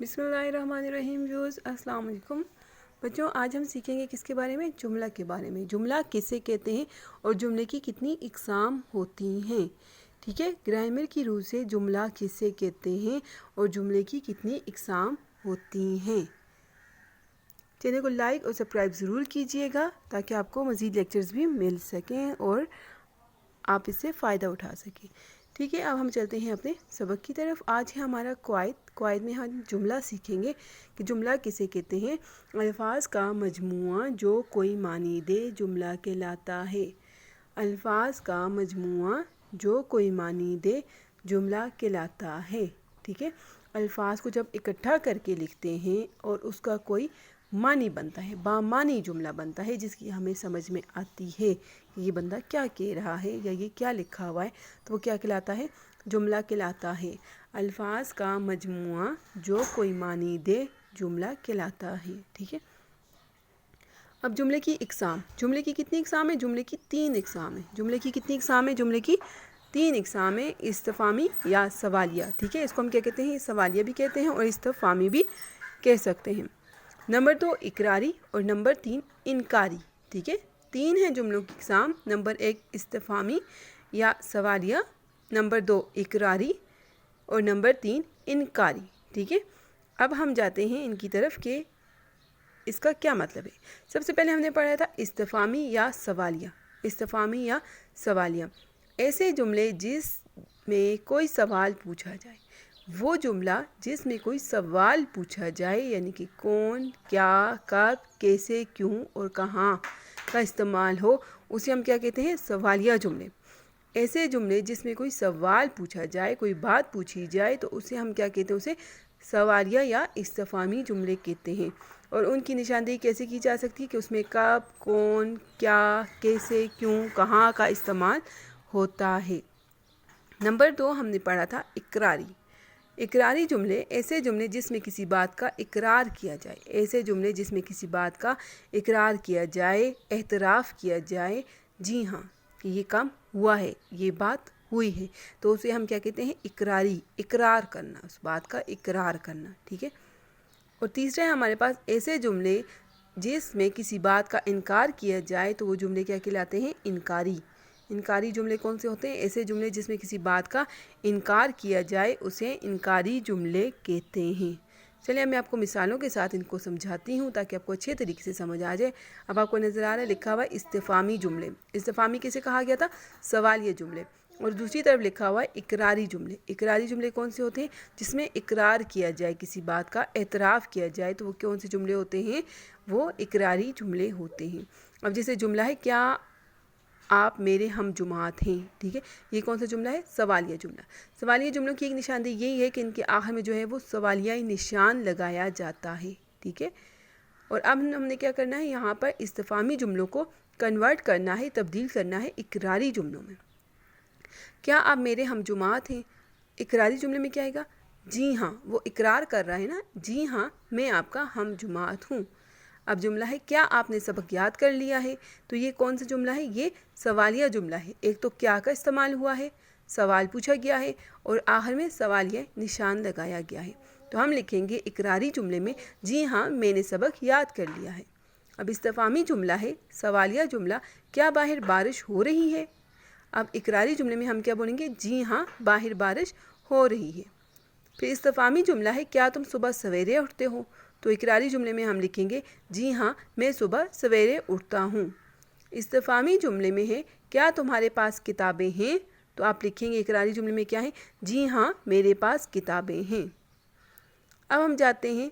बिस्मिल्लाहिर्रहमानिर्रहीम व्यूअर्स अस्सलाम वालेकुम बच्चों, आज हम सीखेंगे किसके बारे में? जुमला के बारे में। जुमला किसे कहते हैं और जुमले की कितनी इकसाम होती हैं। ठीक है, ग्रामर की रूह से जुमला किसे कहते हैं और जुमले की कितनी इकसाम होती हैं। चैनल को लाइक और सब्सक्राइब ज़रूर कीजिएगा ताकि आपको मज़ीद लेक्चर्स भी मिल सकें और आप इससे फ़ायदा उठा सकें। ठीक है, अब हम चलते हैं अपने सबक की तरफ। आज है हमारा क्वाइद में हम जुमला सीखेंगे कि जुमला किसे कहते हैं। अल्फाज का मजमुआ जो कोई मानी दे जुमला कहलाता है। अल्फाज का मजमुआ जो कोई मानी दे जुमला कहलाता है। ठीक है, अल्फाज को जब इकट्ठा करके लिखते हैं और उसका कोई मानी बनता है, बामानी जुमला बनता है जिसकी हमें समझ में आती है कि ये बंदा क्या कह रहा है या ये क्या लिखा हुआ है, तो वो क्या कहलाता है? जुमला कहलाता है। अल्फाज का मजमुआ जो कोई मानी दे जुमला कहलाता है। ठीक है, अब जुमले की इकसाम। जुमले की कितनी इकसाम है? जुमले की 3 इकसाम है। जुमले की कितनी इकसाम है? जुमले की 3 इकसाम है। इस्तिफामी या सवालिया। ठीक है, इसको हम क्या कहते हैं? सवालिया भी कहते हैं और इस्तिफामी भी कह सकते हैं। नंबर 2 इकरारी और नंबर 3 इनकारी। ठीक है, 3 हैं जुमलों की इकसाम। नंबर 1 इस्तिफामी या सवालिया, नंबर 2 इकरारी और नंबर 3 इनकारी। ठीक है, अब हम जाते हैं इनकी तरफ कि इसका क्या मतलब है। सबसे पहले हमने पढ़ा था इस्तिफामी या सवालिया। इस्तिफामी या सवालिया ऐसे जुमले जिसमें कोई सवाल पूछा जाए। वो जुमला जिसमें कोई सवाल पूछा जाए, यानी कि कौन, क्या, कब, कैसे, क्यों और कहाँ का इस्तेमाल हो, उसे हम क्या कहते हैं? सवालिया जुमले। ऐसे जुमले जिसमें कोई सवाल पूछा जाए, कोई बात पूछी जाए, तो उसे हम क्या कहते हैं? उसे सवालिया या इस्तिफामी जुमले कहते हैं। और उनकी निशानदेही कैसे की जा सकती है कि उसमें कब, कौन, क्या, कैसे, क्यों, कहाँ का इस्तेमाल होता है। नंबर 2 हमने पढ़ा था इकरारी। इकरारी जुमले ऐसे जुमले जिसमें किसी बात का इकरार किया जाए। ऐसे जुमले जिसमें किसी बात का इकरार किया जाए, एतराफ़ किया जाए, जी हाँ कि ये काम हुआ है, ये बात हुई है, तो उसे हम क्या कहते हैं? इकरारी। इकरार करना, उस बात का इकरार करना। ठीक है, और तीसरा है हमारे पास ऐसे जुमले जिसमें किसी बात का इनकार किया जाए, तो वो जुमले क्या कहलाते हैं? इनकारी। इनकारी जुमले कौन से होते हैं? ऐसे जुमले जिसमें किसी बात का इनकार किया जाए उसे इनकारी जुमले कहते हैं। चलिए मैं आपको मिसालों के साथ इनको समझाती हूँ ताकि आपको अच्छे तरीके से समझ आ जाए। अब आपको नज़र आ रहा है लिखा हुआ है इस्तिफामी जुमले। इस्तिफामी किसे कहा गया था? सवालिया जुमले। और दूसरी तरफ लिखा हुआ है इकरारी जुमले। इकरारी जुमले कौन से होते हैं? जिसमें इकरार किया जाए, किसी बात का एतराफ़ किया जाए, तो वो कौन से जुमले होते हैं? वो इकरारी जुमले होते हैं। अब जैसे जुमला है क्या आप मेरे हम जुमात हैं। ठीक है, ये कौन सा जुमला है? सवालिया जुमला। सवालिया जुमलों की एक निशानदेही यही है कि इनके आखिर में जो है वो सवालिया निशान लगाया जाता है। ठीक है, और अब हमने क्या करना है? यहाँ पर इस्तिफामी जुमलों को कन्वर्ट करना है, तब्दील करना है इकरारी जुमलों में। क्या आप मेरे हम जुमात हैं? इकरारी जुमले में क्या आएगा? जी हाँ, वो इकरार कर रहा है ना, जी हाँ मैं आपका हम जुमात हूँ। अब जुमला है क्या आपने सबक याद कर लिया है, तो ये कौन सा जुमला है? ये सवालिया जुमला है। एक तो क्या का इस्तेमाल हुआ है, सवाल पूछा गया है, और आखिर में सवालिया निशान लगाया गया है। तो हम लिखेंगे इकरारी जुमले में जी हाँ मैंने सबक याद कर लिया है। अब इस्तिफामी जुमला है सवालिया जुमला, क्या बाहर बारिश हो रही है? अब इकरारी जुमले में हम क्या बोलेंगे? जी हाँ बाहर बारिश हो रही है। फिर इस्तिफामी जुमला है क्या तुम सुबह सवेरे उठते हो? तो इकरारी जुमले में हम लिखेंगे जी हाँ मैं सुबह सवेरे उठता हूँ। इस्तिफामी जुमले में है क्या तुम्हारे पास किताबें हैं? तो आप लिखेंगे इकरारी जुमले में क्या है? जी हाँ मेरे पास किताबें हैं। अब हम जाते हैं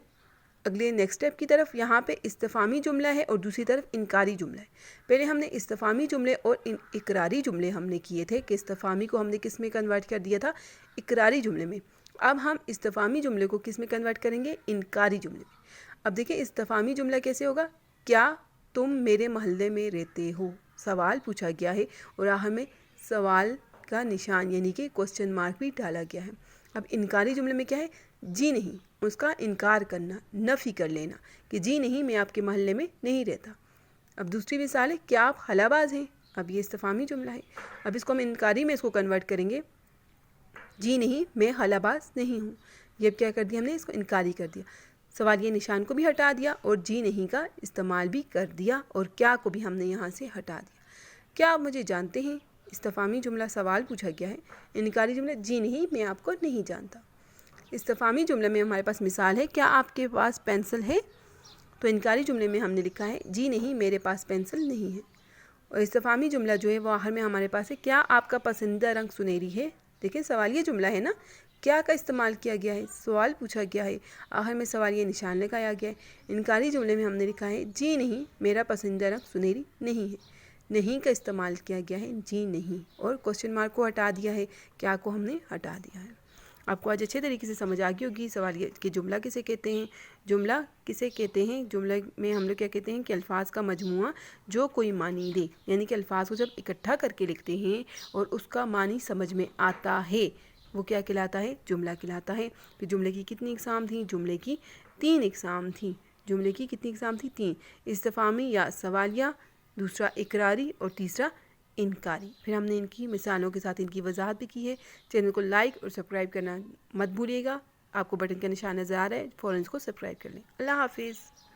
अगले नेक्स्ट स्टेप की तरफ। यहाँ पे इस्तिफामी जुमला है और दूसरी तरफ इनकारी जुमला है। पहले हमने इस्तिफामी जुमले और इकरारी जुमले हमने किए थे कि इस्तिफामी को हमने किस में कन्वर्ट कर दिया था? इकरारी जुमले में। अब हम इस्तिफामी जुमले को किस में कन्वर्ट करेंगे? इनकारी जुमले में। अब देखिए इस्तिफामी जुमला कैसे होगा? क्या तुम मेरे मोहल्ले में रहते हो? सवाल पूछा गया है और आखिर में सवाल का निशान यानी कि क्वेश्चन मार्क भी डाला गया है। अब इनकारी जुमले में क्या है? जी नहीं, उसका इनकार करना, नफ़ी कर लेना कि जी नहीं मैं आपके मोहल्ले में नहीं रहता। अब दूसरी मिसाल है क्या आप हलाबाज हैं? अब ये इस्तिफामी जुमला है। अब इसको हम इनकारी में इसको कन्वर्ट करेंगे, जी नहीं मैं हलाबाज नहीं हूँ। یہ اب کیا کر دیا ہم نے، اس کو انکاری کر دیا، سوالیہ نشان کو بھی ہٹا دیا اور جی نہیں کا استعمال بھی کر دیا اور کیا کو بھی ہم نے یہاں سے ہٹا دیا۔ کیا آپ مجھے جانتے ہیں؟ استفہامی جملہ سوال پوچھا گیا ہے، انکاری جملہ جی نہیں میں آپ کو نہیں جانتا۔ استفہامی جملے میں ہمارے پاس مثال ہے، کیا آپ کے پاس پینسل ہے؟ تو انکاری جملے میں ہم نے لکھا ہے جی نہیں میرے پاس پینسل نہیں ہے۔ اور استفہامی جملہ جو ہے وہ آخر میں ہمارے پاس ہے، کیا آپ کا پسندیدہ رنگ سنہری ہے؟ دیکھیں سوالیہ جملہ ہے نا، کیا کا استعمال کیا گیا ہے، سوال پوچھا گیا ہے، آخر میں سوالیہ نشان لگایا گیا ہے۔ انکاری جملے میں ہم نے لکھا ہے جی نہیں میرا پسندیدہ رنگ سنہری نہیں ہے، نہیں کا استعمال کیا گیا ہے، جی نہیں، اور کوسچن مارک کو ہٹا دیا ہے، کیا کو ہم نے ہٹا دیا ہے۔ آپ کو آج اچھے طریقے سے سمجھ آ گئی ہوگی سوالیہ کہ جملہ کسے کہتے ہیں، جملہ کسے کہتے ہیں۔ جملہ میں ہم لوگ کیا کہتے ہیں کہ الفاظ کا مجموعہ جو کوئی معنی دے، یعنی کہ الفاظ کو جب اکٹھا کر کے لکھتے ہیں اور اس کا معنی سمجھ میں آتا ہے، وہ کیا کہلاتا ہے، جملہ کہلاتا ہے۔ پھر جملے کی کتنی اقسام تھیں؟ جملے کی 3 اقسام تھیں۔ جملے کی کتنی اقسام تھیں؟ 3، استفہامی یا سوالیہ، دوسرا اقراری اور تیسرا انکاری۔ پھر ہم نے ان کی مثالوں کے ساتھ ان کی وضاحت بھی کی ہے۔ چینل کو لائک اور سبسکرائب کرنا مت بھولیے گا۔ آپ کو بٹن کا نشان نظر آ رہا ہے، فوراً اس کو سبسکرائب کر لیں۔ اللہ حافظ۔